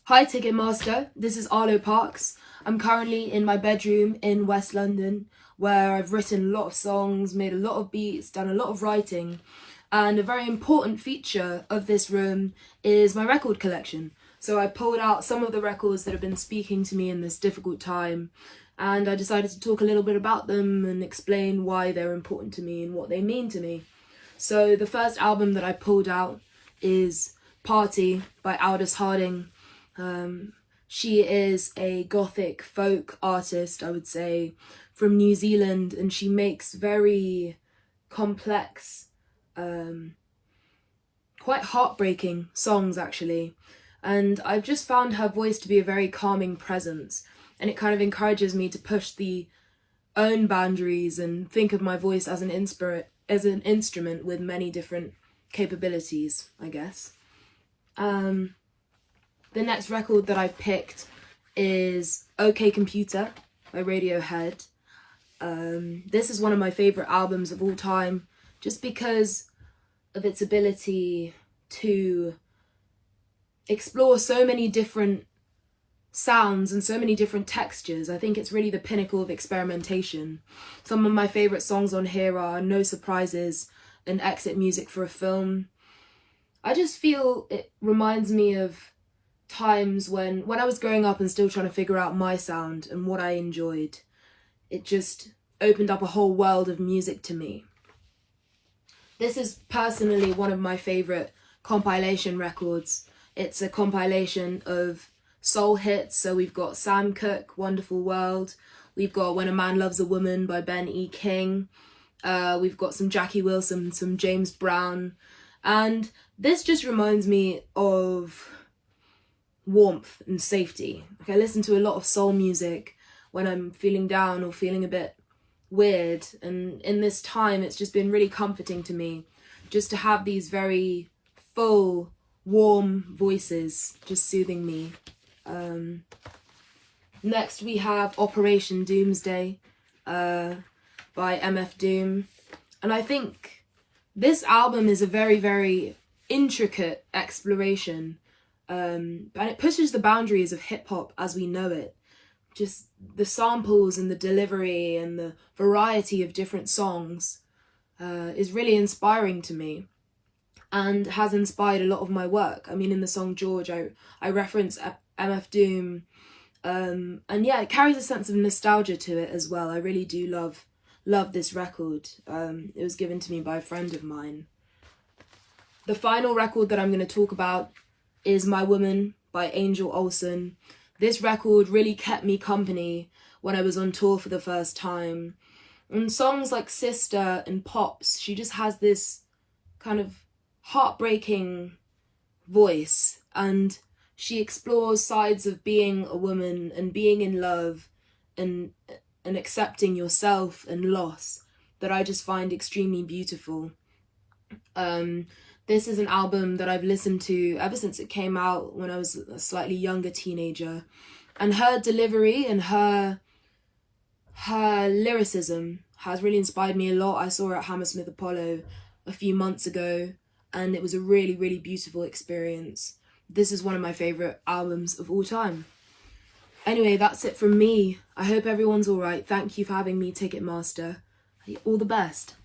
Hi Ticketmaster, this is Arlo Parks. I'm currently in my bedroom in West London where I've written a lot of songs, made a lot of beats, done a lot of writing, and a very important feature of this room is my record collection. So I pulled out some of the records that have been speaking to me in this difficult time, and I decided to talk a little bit about them and explain why they're important to me and what they mean to me. So the first album that I pulled out is Party by Aldous Harding. She is a gothic folk artist, I would say, from New Zealand, and she makes very complex, quite heartbreaking songs actually. And I've just found her voice to be a very calming presence, and it kind of encourages me to push the own boundaries and think of my voice as an instrument with many different capabilities, I guess. The next record that I picked is OK Computer by Radiohead. This is one of my favourite albums of all time, just because of its ability to explore so many different sounds and so many different textures. I think it's really the pinnacle of experimentation. Some of my favourite songs on here are No Surprises and Exit Music for a Film. I just feel it reminds me of times when I was growing up and still trying to figure out my sound and what I enjoyed. It just opened up a whole world of music to me. This is personally one of my favourite compilation records. It's a compilation of soul hits, so we've got Sam Cooke, Wonderful World, we've got When a Man Loves a Woman by Ben E. King, we've got some Jackie Wilson, some James Brown, and this just reminds me of warmth and safety. I listen to a lot of soul music when I'm feeling down or feeling a bit weird, and in this time it's just been really comforting to me just to have these very full, warm voices just soothing me. Next we have Operation Doomsday by MF Doom, and I think this album is a very, very intricate exploration, and it pushes the boundaries of hip-hop as we know it. Just the samples and the delivery and the variety of different songs is really inspiring to me and has inspired a lot of my work. I mean, in the song George, I reference MF Doom, and yeah, it carries a sense of nostalgia to it as well. I really do love this record. It was given to me by a friend of mine. The final record that I'm going to talk about is My Woman by Angel Olsen. This record really kept me company when I was on tour for the first time. And songs like Sister and Pops, she just has this kind of heartbreaking voice, and she explores sides of being a woman and being in love and accepting yourself and loss that I just find extremely beautiful. This is an album that I've listened to ever since it came out when I was a slightly younger teenager, and her delivery and her lyricism has really inspired me a lot. I saw her at Hammersmith Apollo a few months ago, and it was a really, really beautiful experience. This is one of my favourite albums of all time. Anyway, that's it from me. I hope everyone's alright. Thank you for having me, Ticketmaster. All the best.